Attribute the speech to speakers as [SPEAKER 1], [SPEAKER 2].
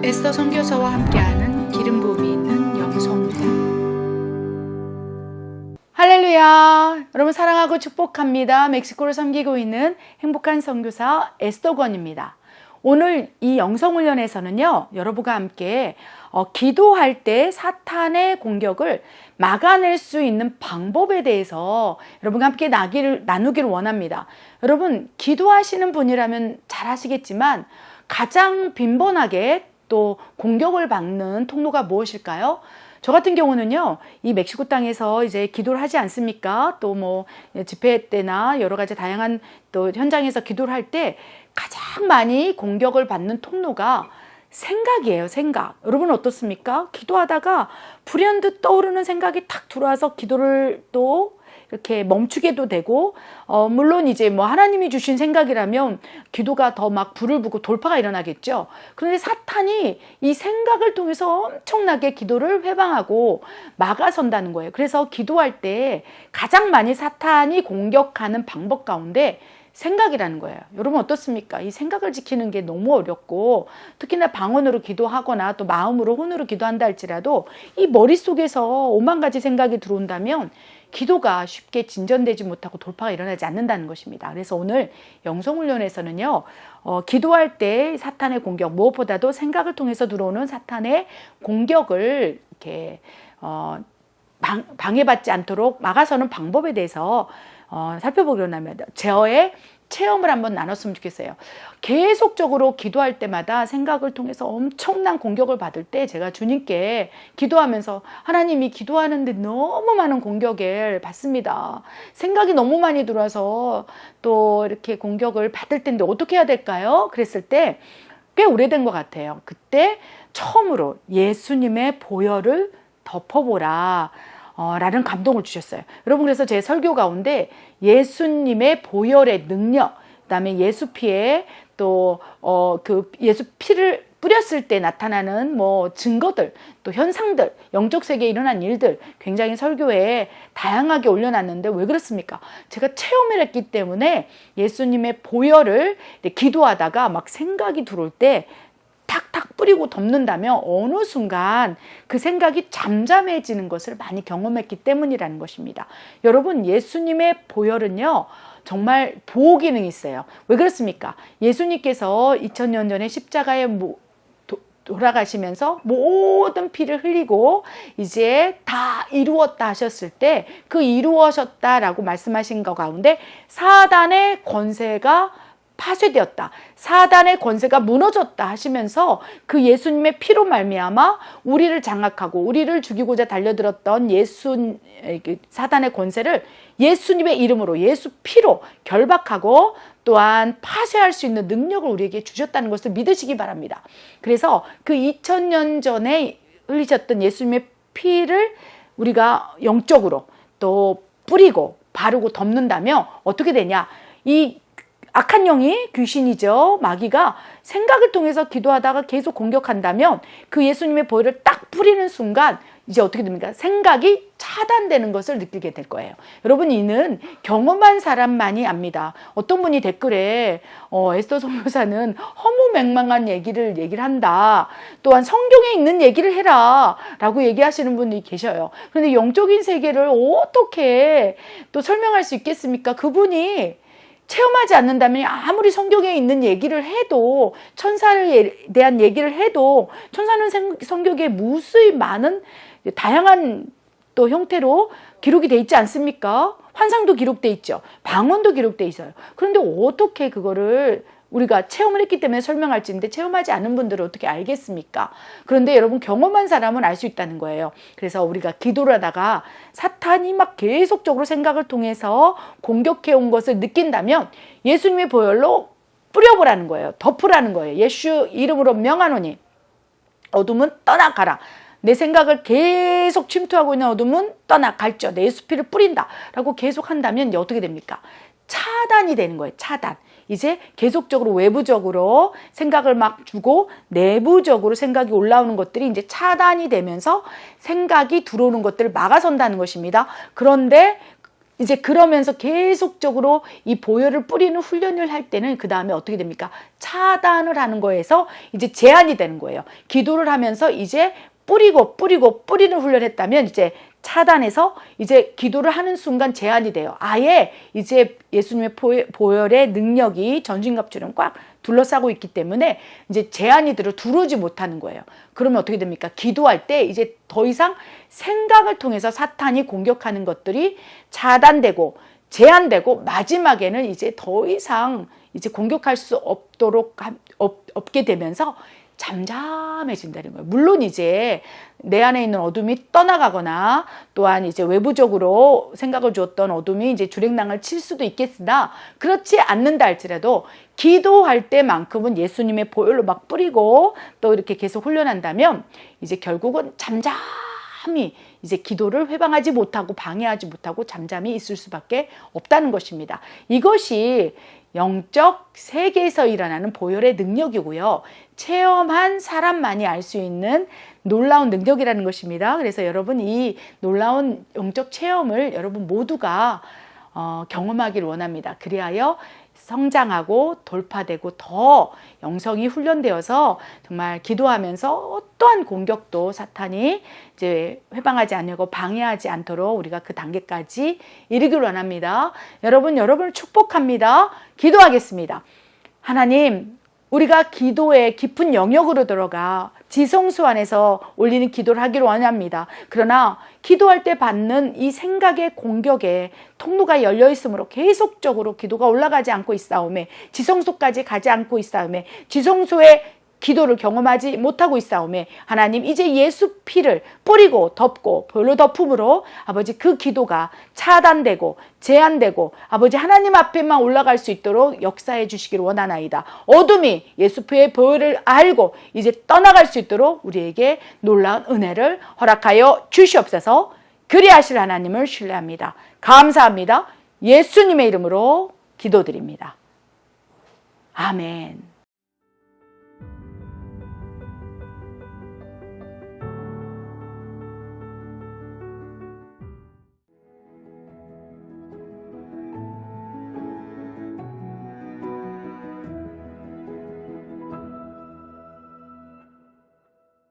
[SPEAKER 1] 에스더 선교사와 함께하는 기름 부음이 있는 영성입니다. 할렐루야! 여러분 사랑하고 축복합니다. 멕시코를 섬기고 있는 행복한 선교사 에스더 권입니다. 오늘 이 영성훈련에서는요, 여러분과 함께 기도할 때 사탄의 공격을 막아낼 수 있는 방법에 대해서 여러분과 함께 나누기를 원합니다. 여러분, 기도하시는 분이라면 잘 아시겠지만 가장 빈번하게 또 공격을 받는 통로가 무엇일까요? 저 같은 경우는요, 이 멕시코 땅에서 이제 기도를 하지 않습니까? 또 뭐 집회 때나 여러 가지 다양한 또 현장에서 기도를 할 때 가장 많이 공격을 받는 통로가 생각이에요, 생각. 여러분 어떻습니까? 기도하다가 불현듯 떠오르는 생각이 탁 들어와서 기도를 또 이렇게 멈추게도 되고, 물론 이제 뭐 하나님이 주신 생각이라면 기도가 더 막 불을 붙고 돌파가 일어나겠죠. 그런데 사탄이 이 생각을 통해서 엄청나게 기도를 회방하고 막아선다는 거예요. 그래서 기도할 때 가장 많이 사탄이 공격하는 방법 가운데 생각이라는 거예요. 여러분 어떻습니까? 이 생각을 지키는 게 너무 어렵고, 특히나 방언으로 기도하거나 또 마음으로 혼으로 기도한다 할지라도 이 머릿속에서 오만 가지 생각이 들어온다면 기도가 쉽게 진전되지 못하고 돌파가 일어나지 않는다는 것입니다. 그래서 오늘 영성훈련에서는요, 기도할 때 사탄의 공격, 무엇보다도 생각을 통해서 들어오는 사탄의 공격을 이렇게 방해받지 않도록 막아서는 방법에 대해서 살펴보기로 합니다. 저의 체험을 한번 나눴으면 좋겠어요. 계속적으로 기도할 때마다 생각을 통해서 엄청난 공격을 받을 때 제가 주님께 기도하면서 하나님이 기도하는데 너무 많은 공격을 받습니다. 생각이 너무 많이 들어와서 또 이렇게 공격을 받을 텐데 어떻게 해야 될까요? 그랬을 때 꽤 오래된 것 같아요. 그때 처음으로 예수님의 보혈을 덮어보라 라는 감동을 주셨어요. 여러분, 그래서 제 설교 가운데 예수님의 보혈의 능력, 그다음에 예수 피에 또 그 예수 피를 뿌렸을 때 나타나는 뭐 증거들, 또 현상들, 영적 세계에 일어난 일들 굉장히 설교에 다양하게 올려놨는데 왜 그렇습니까? 제가 체험을 했기 때문에 예수님의 보혈을 기도하다가 막 생각이 들어올 때 탁탁 뿌리고 덮는다면 어느 순간 그 생각이 잠잠해지는 것을 많이 경험했기 때문이라는 것입니다. 여러분, 예수님의 보혈은요, 정말 보호 기능이 있어요. 왜 그렇습니까? 예수님께서 2000년 전에 십자가에 돌아가시면서 모든 피를 흘리고 이제 다 이루었다 하셨을 때 그 이루어졌다라고 말씀하신 것 가운데 사단의 권세가 파쇄되었다, 사단의 권세가 무너졌다 하시면서 그 예수님의 피로 말미암아 우리를 장악하고 우리를 죽이고자 달려들었던 사단의 권세를 예수님의 이름으로, 예수 피로 결박하고 또한 파쇄할 수 있는 능력을 우리에게 주셨다는 것을 믿으시기 바랍니다. 그래서 그 2000년 전에 흘리셨던 예수님의 피를 우리가 영적으로 또 뿌리고 바르고 덮는다면 어떻게 되냐? 이 악한 영이, 귀신이죠, 마귀가 생각을 통해서 기도하다가 계속 공격한다면 그 예수님의 보혈을 딱 뿌리는 순간 이제 어떻게 됩니까? 생각이 차단되는 것을 느끼게 될 거예요. 여러분, 이는 경험한 사람만이 압니다. 어떤 분이 댓글에 에스더 선교사는 허무맹망한 얘기를 한다, 또한 성경에 있는 얘기를 해라 라고 얘기하시는 분이 계셔요. 그런데 영적인 세계를 어떻게 또 설명할 수 있겠습니까? 그분이 체험하지 않는다면 아무리 성경에 있는 얘기를 해도, 천사에 대한 얘기를 해도, 천사는 성경에 무수히 많은 다양한 또 형태로 기록이 돼 있지 않습니까? 환상도 기록돼 있죠. 방언도 기록돼 있어요. 그런데 어떻게 그거를 우리가 체험을 했기 때문에 설명할지인데 체험하지 않은 분들은 어떻게 알겠습니까? 그런데 여러분, 경험한 사람은 알 수 있다는 거예요. 그래서 우리가 기도를 하다가 사탄이 막 계속적으로 생각을 통해서 공격해온 것을 느낀다면 예수님의 보혈로 뿌려보라는 거예요. 덮으라는 거예요. 예수 이름으로 명하노니 어둠은 떠나가라. 내 생각을 계속 침투하고 있는 어둠은 떠나갈지어다. 예수 피를 뿌린다 라고 계속 한다면 어떻게 됩니까? 차단이 되는 거예요. 차단. 이제 계속적으로 외부적으로 생각을 막 주고 내부적으로 생각이 올라오는 것들이 이제 차단이 되면서 생각이 들어오는 것들을 막아선다는 것입니다. 그런데 이제 그러면서 계속적으로 이 보혈을 뿌리는 훈련을 할 때는 그 다음에 어떻게 됩니까? 차단을 하는 거에서 이제 제한이 되는 거예요. 기도를 하면서 이제 뿌리는 훈련했다면 이제 차단해서 이제 기도를 하는 순간 제한이 돼요. 아예 이제 예수님의 보혈의 능력이 전신갑주를 꽉 둘러싸고 있기 때문에 이제 제한이 들어오지 못하는 거예요. 그러면 어떻게 됩니까? 기도할 때 이제 더 이상 생각을 통해서 사탄이 공격하는 것들이 차단되고 제한되고 마지막에는 이제 더 이상 이제 공격할 수 없게 되면서 잠잠해진다는 거예요. 물론 이제 내 안에 있는 어둠이 떠나가거나 또한 이제 외부적으로 생각을 주었던 어둠이 이제 주랭랑을 칠 수도 있겠으나 그렇지 않는다 할지라도 기도할 때만큼은 예수님의 보혈로 막 뿌리고 또 이렇게 계속 훈련한다면 이제 결국은 잠잠히 이제 기도를 회방하지 못하고 방해하지 못하고 잠잠히 있을 수밖에 없다는 것입니다. 이것이 영적 세계에서 일어나는 보혈의 능력이고요. 체험한 사람만이 알 수 있는 놀라운 능력이라는 것입니다. 그래서 여러분 이 놀라운 영적 체험을 여러분 모두가 경험하기를 원합니다. 그리하여 성장하고 돌파되고 더 영성이 훈련되어서 정말 기도하면서 어떠한 공격도 사탄이 이제 회방하지 않으려고 방해하지 않도록 우리가 그 단계까지 이르기를 원합니다. 여러분을 축복합니다. 기도하겠습니다. 하나님, 우리가 기도의 깊은 영역으로 들어가 지성소 안에서 올리는 기도를 하기를 원합니다. 그러나 기도할 때 받는 이 생각의 공격에 통로가 열려 있으므로 계속적으로 기도가 올라가지 않고 있사오매, 지성소까지 가지 않고 있사오매, 지성소의 기도를 경험하지 못하고 있사오매, 하나님 이제 예수 피를 뿌리고 덮고 보혈로 덮음으로 아버지 그 기도가 차단되고 제한되고 아버지 하나님 앞에만 올라갈 수 있도록 역사해 주시기를 원하나이다. 어둠이 예수 피의 보혈을 알고 이제 떠나갈 수 있도록 우리에게 놀라운 은혜를 허락하여 주시옵소서. 그리하실 하나님을 신뢰합니다. 감사합니다. 예수님의 이름으로 기도드립니다. 아멘.